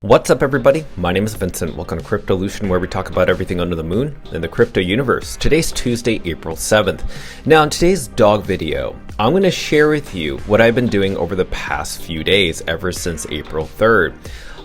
What's up, everybody? My name is Vincent. Welcome to Cryptolution, where we talk about everything under the moon in the crypto universe. Today's Tuesday, April 7th. Now, in today's dog video, I'm going to share with you what I've been doing over the past few days, ever since April 3rd.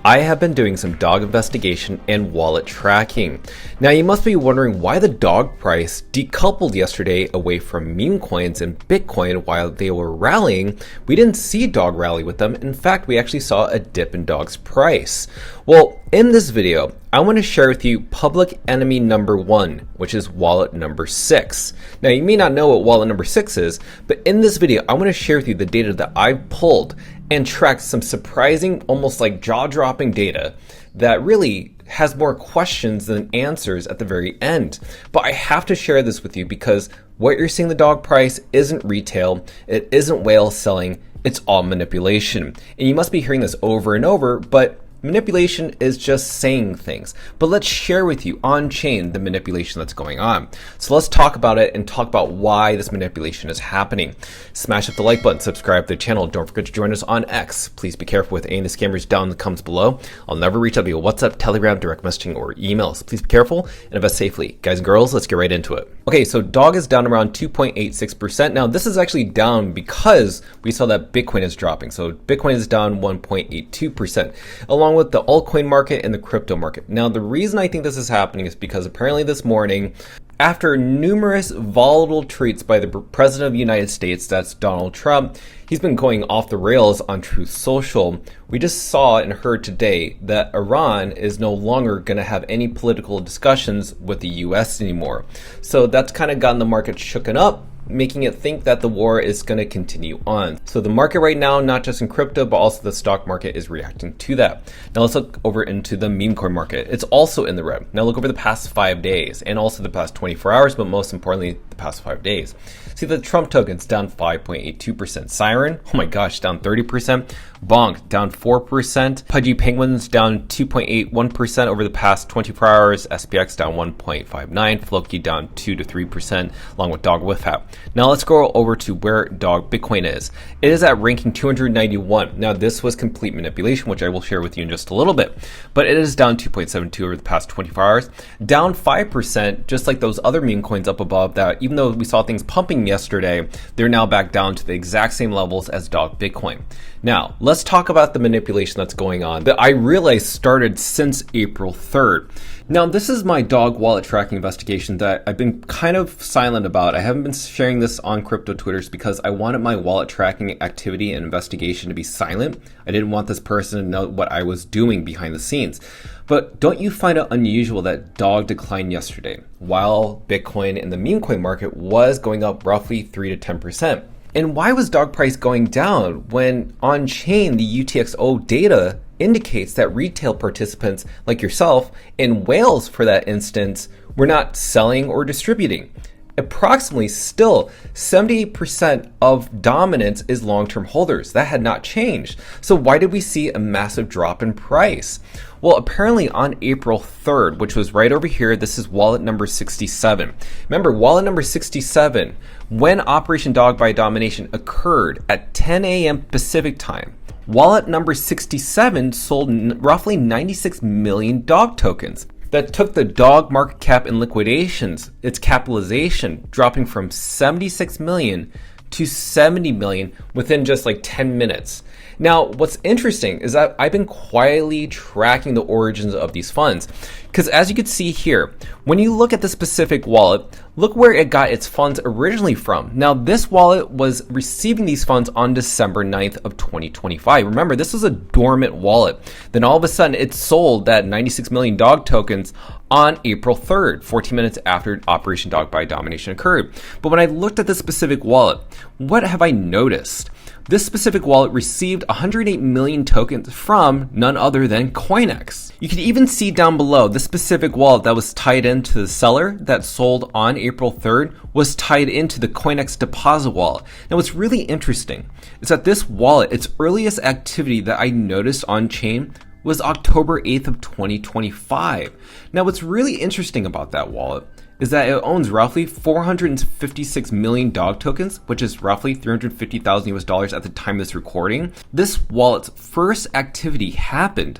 I have been doing some dog investigation and wallet tracking. Now, you must be wondering why the dog price decoupled yesterday away from meme coins and Bitcoin while they were rallying. We didn't see dog rally with them. In fact, we actually saw a dip in dog's price. Well, in this video, I want to share with you public enemy number 1, which is wallet number 6. Now, you may not know what wallet number 6 is, but in this video, I want to share with you the data that I've pulled and tracked some surprising, almost like jaw-dropping data that really has more questions than answers at the very end. But I have to share this with you because what you're seeing the dog price isn't retail, it isn't whale selling, it's all manipulation. And you must be hearing this over and over, but manipulation is just saying things. But let's share with you on chain the manipulation that's going on. So let's talk about it and talk about why this manipulation is happening. Smash up the like button, subscribe to the channel. Don't forget to join us on X. Please be careful with any of the scammers down in the comments below. I'll never reach out via WhatsApp, Telegram, direct messaging, or emails. Please be careful and invest safely. Guys and girls, let's get right into it. Okay, so dog is down around 2.86%. Now, this is actually down because we saw that Bitcoin is dropping. So Bitcoin is down 1.82%, along with the altcoin market and the crypto market. Now, the reason I think this is happening is because apparently this morning, after numerous volatile tweets by the President of the United States, that's Donald Trump, he's been going off the rails on Truth Social. We just saw and heard today that Iran is no longer going to have any political discussions with the US anymore. So that's kind of gotten the market shooken up, making it think that the war is going to continue on. So the market right now, not just in crypto, but also the stock market is reacting to that. Now let's look over into the meme coin market. It's also in the red. Now look over the past 5 days and also the past 24 hours, but most importantly, the past 5 days. See the Trump token's down 5.82%. Siren, oh my gosh, down 30%. Bonk down 4%. Pudgy Penguins down 2.81% over the past 24 hours. SPX down 1.59%. Floki down 2 to 3%, along with Dog Withhap. Now let's go over to where Dog Bitcoin is. It is at ranking 291. Now this was complete manipulation, which I will share with you in just a little bit. But it is down 2.72 over the past 24 hours. Down 5%, just like those other meme coins up above that, even though we saw things pumping yesterday, they're now back down to the exact same levels as Dog Bitcoin. Now, let's talk about the manipulation that's going on that I realized started since April 3rd. Now, this is my dog wallet tracking investigation that I've been kind of silent about. I haven't been sharing this on crypto Twitters because I wanted my wallet tracking activity and investigation to be silent. I didn't want this person to know what I was doing behind the scenes. But don't you find it unusual that dog declined yesterday while Bitcoin and the meme coin market was going up roughly 3 to 10%? And why was dog price going down when on chain the UTXO data indicates that retail participants like yourself and whales, for that instance, were not selling or distributing? Approximately still 78% of dominance is long-term holders. That had not changed. So why did we see a massive drop in price? Well, apparently on April 3rd, which was right over here, this is wallet number 67. Remember, wallet number 67, when Operation Dog by Domination occurred at 10 a.m. Pacific time, wallet number 67 sold roughly 96 million dog tokens. That took the dog market cap in liquidations, its capitalization, dropping from 76 million to 70 million within just like 10 minutes. Now, what's interesting is that I've been quietly tracking the origins of these funds. Because as you can see here, when you look at the specific wallet, look where it got its funds originally from. Now, this wallet was receiving these funds on December 9th of 2025. Remember, this was a dormant wallet. Then all of a sudden, it sold that 96 million dog tokens on April 3rd, 14 minutes after Operation Dog by Domination occurred. But when I looked at this specific wallet, what have I noticed? This specific wallet received 108 million tokens from none other than CoinEx. You can even see down below, this specific wallet that was tied into the seller that sold on April 3rd was tied into the CoinEx deposit wallet. Now, what's really interesting is that this wallet, its earliest activity that I noticed on chain was October 8th of 2025. Now, what's really interesting about that wallet is that it owns roughly 456 million dog tokens, which is roughly $350,000 US at the time of this recording. This wallet's first activity happened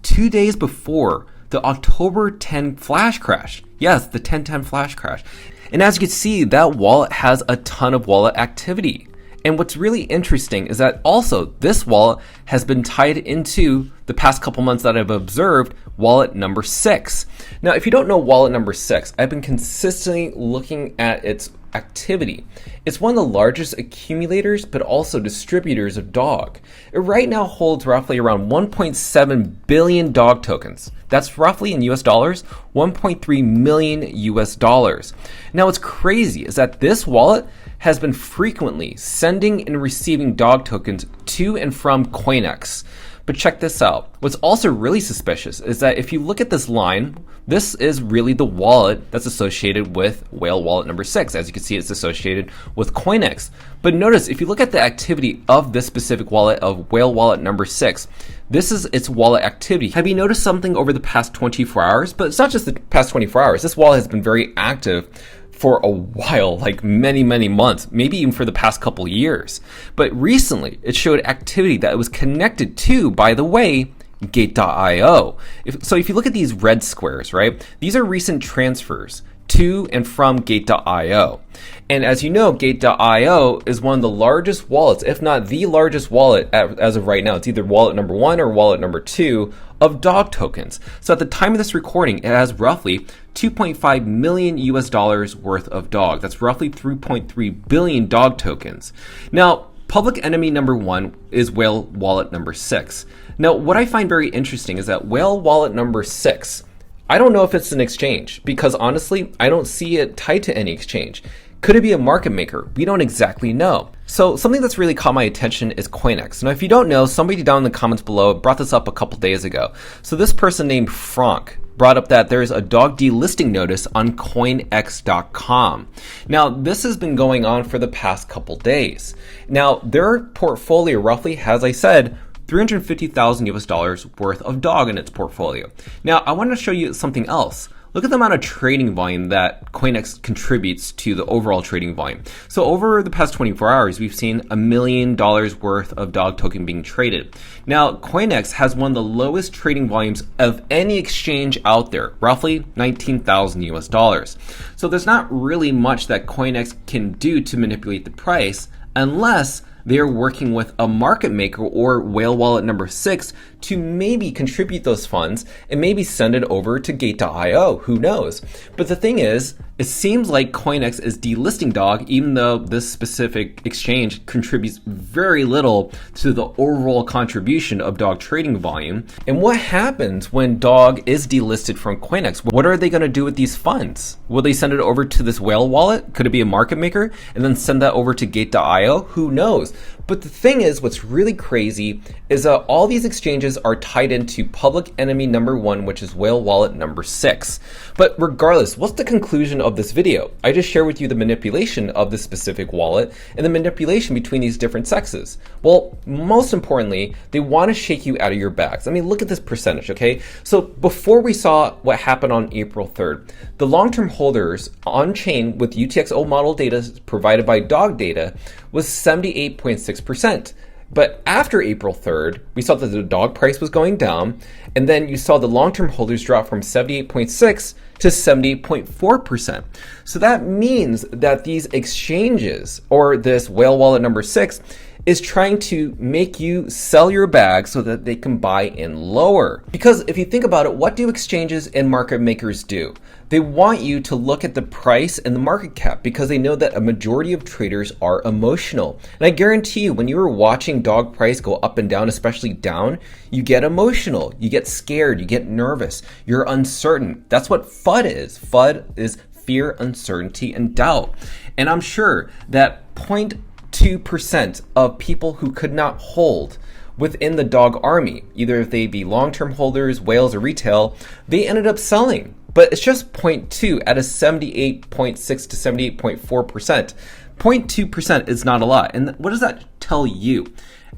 2 days before the October 10 flash crash. Yes, the 10/10 flash crash. And as you can see, that wallet has a ton of wallet activity. And what's really interesting is that also this wallet has been tied into the past couple months that I've observed wallet number 6. Now, if you don't know wallet number 6, I've been consistently looking at its activity. It's one of the largest accumulators, but also distributors of dog. It right now holds roughly around 1.7 billion dog tokens. That's roughly in US dollars, 1.3 million US dollars. Now, what's crazy is that this wallet has been frequently sending and receiving dog tokens to and from CoinEx. But check this out. What's also really suspicious is that if you look at this line, this is really the wallet that's associated with whale wallet number 6. As you can see, it's associated with CoinEx. But notice, if you look at the activity of this specific wallet of whale wallet number 6, this is its wallet activity. Have you noticed something over the past 24 hours? But it's not just the past 24 hours. This wallet has been very active for a while, like many months, maybe even for the past couple years. But recently, it showed activity that it was connected to, by the way, Gate.io. So if you look at these red squares, right, these are recent transfers to and from Gate.io. And as you know, Gate.io is one of the largest wallets, if not the largest wallet as of right now. It's either wallet number 1 or wallet number 2 of dog tokens. So at the time of this recording, it has roughly 2.5 million US dollars worth of dog. That's roughly 3.3 billion dog tokens. Now, public enemy number 1 is whale wallet number 6. Now, what I find very interesting is that whale wallet number 6, I don't know if it's an exchange, because honestly, I don't see it tied to any exchange. Could it be a market maker? We don't exactly know. So something that's really caught my attention is CoinEx. Now, if you don't know, somebody down in the comments below brought this up a couple days ago. So this person named Frank brought up that there's a dog delisting notice on coinex.com. Now, this has been going on for the past couple days. Now, their portfolio roughly, as I said, 350,000 US dollars worth of dog in its portfolio. Now, I want to show you something else. Look at the amount of trading volume that CoinEx contributes to the overall trading volume. So over the past 24 hours, we've seen $1 million worth of dog token being traded. Now, CoinEx has one of the lowest trading volumes of any exchange out there, roughly 19,000 US dollars. So there's not really much that CoinEx can do to manipulate the price unless they're working with a market maker or whale wallet number 6 to maybe contribute those funds and maybe send it over to Gate.io. Who knows? But the thing is, it seems like CoinEx is delisting dog, even though this specific exchange contributes very little to the overall contribution of dog trading volume. And what happens when dog is delisted from CoinEx? What are they going to do with these funds? Will they send it over to this whale wallet? Could it be a market maker? And then send that over to Gate.io? Who knows? But the thing is, what's really crazy is that all these exchanges are tied into public enemy number 1, which is whale wallet number 6. But regardless, what's the conclusion of this video? I just shared with you the manipulation of this specific wallet and the manipulation between these different sexes. Well, most importantly, they want to shake you out of your bags. I mean, look at this percentage, okay? So before we saw what happened on April 3rd, the long-term holders on chain with UTXO model data provided by dog data was 78.6%. But after April 3rd, we saw that the dog price was going down, and then you saw the long-term holders drop from 78.6 to 78.4%. So that means that these exchanges, or this whale wallet number 6, is trying to make you sell your bag so that they can buy in lower. Because if you think about it, what do exchanges and market makers do? They want you to look at the price and the market cap because they know that a majority of traders are emotional. And I guarantee you, when you were watching dog price go up and down, especially down, you get emotional, you get scared, you get nervous, you're uncertain. That's what FUD is. FUD is fear, uncertainty, and doubt. And I'm sure that 0.2% of people who could not hold within the dog army, either if they be long-term holders, whales, or retail, they ended up selling. But it's just 0.2 out of 78.6 to 78.4%. 0.2% is not a lot. And what does that tell you?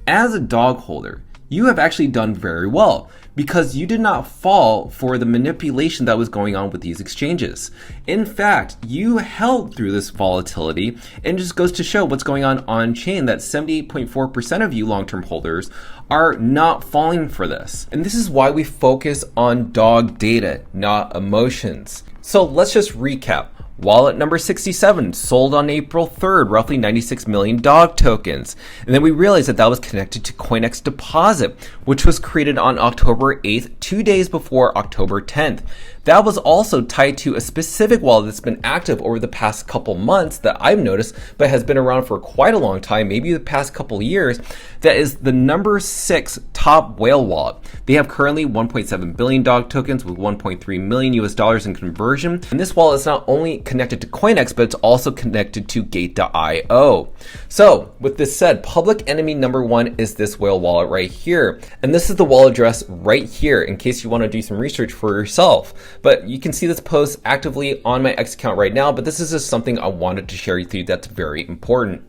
As a dog holder, you have actually done very well because you did not fall for the manipulation that was going on with these exchanges. In fact, you held through this volatility, and it just goes to show what's going on chain, that 78.4% of you long-term holders are not falling for this. And this is why we focus on dog data, not emotions. So let's just recap. Wallet number 67 sold on April 3rd, roughly 96 million dog tokens. And then we realized that that was connected to CoinEx Deposit, which was created on October 8th, 2 days before October 10th. That was also tied to a specific wallet that's been active over the past couple months that I've noticed, but has been around for quite a long time, maybe the past couple years. That is the number 6 top whale wallet. They have currently 1.7 billion dog tokens with 1.3 million US dollars in conversion. And this wallet is not only connected to CoinEx, but it's also connected to Gate.io. So with this said, public enemy number 1 is this whale wallet right here. And this is the wallet address right here in case you want to do some research for yourself. But you can see this post actively on my X account right now, but this is just something I wanted to share with you that's very important.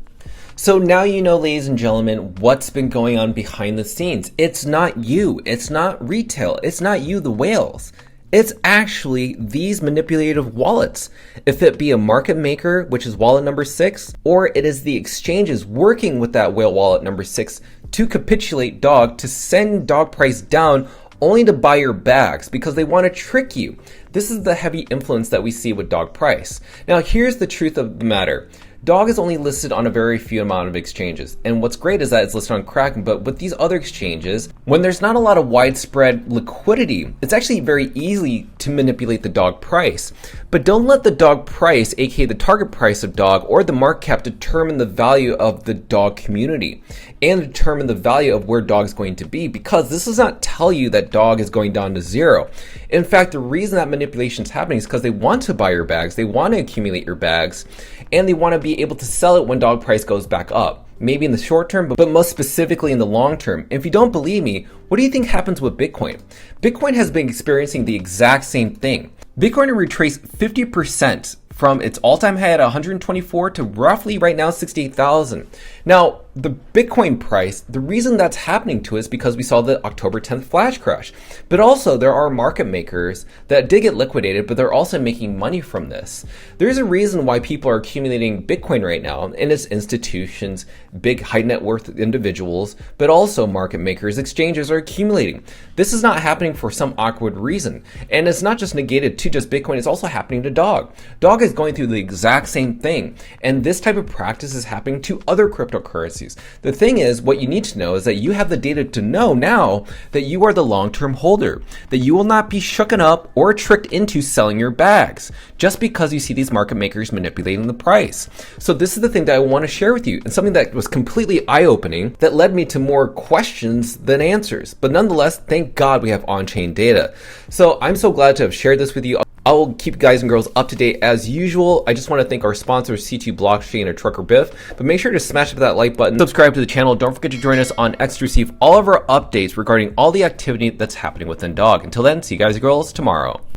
So now you know, ladies and gentlemen, what's been going on behind the scenes. It's not you, it's not retail, it's not you, the whales. It's actually these manipulative wallets. If it be a market maker, which is wallet number 6, or it is the exchanges working with that whale wallet number 6 to capitulate dog, to send dog price down only to buy your bags because they want to trick you. This is the heavy influence that we see with dog price. Now here's the truth of the matter. Dog is only listed on a very few amount of exchanges. And what's great is that it's listed on Kraken, but with these other exchanges, when there's not a lot of widespread liquidity, it's actually very easy to manipulate the dog price. But don't let the dog price, aka the target price of dog, or the market cap determine the value of the dog community and determine the value of where dog is going to be, because this does not tell you that dog is going down to zero. In fact, the reason that manipulation is happening is because they want to buy your bags, they want to accumulate your bags, and they want to be able to sell it when dog price goes back up. Maybe in the short term, but most specifically in the long term. If you don't believe me, what do you think happens with Bitcoin? Bitcoin has been experiencing the exact same thing. Bitcoin retraced 50% from its all-time high at 124 to roughly right now 68,000. Now, the Bitcoin price, the reason that's happening to us is because we saw the October 10th flash crash. But also there are market makers that did get liquidated, but they're also making money from this. There's a reason why people are accumulating Bitcoin right now, and it's institutions, big high net worth individuals, but also market makers, exchanges are accumulating. This is not happening for some awkward reason. And it's not just negated to just Bitcoin, it's also happening to dog. Dog is going through the exact same thing. And this type of practice is happening to other cryptocurrencies. The thing is, what you need to know is that you have the data to know now that you are the long-term holder, that you will not be shooken up or tricked into selling your bags just because you see these market makers manipulating the price. So this is the thing that I want to share with you, and something that was completely eye-opening that led me to more questions than answers. But nonetheless, thank God we have on-chain data. So I'm so glad to have shared this with you. I will keep guys and girls up to date as usual. I just want to thank our sponsors, C2 Blockchain and Trucker Biff. But make sure to smash up that like button, subscribe to the channel. Don't forget to join us on X to receive all of our updates regarding all the activity that's happening within Dog. Until then, see you guys and girls tomorrow.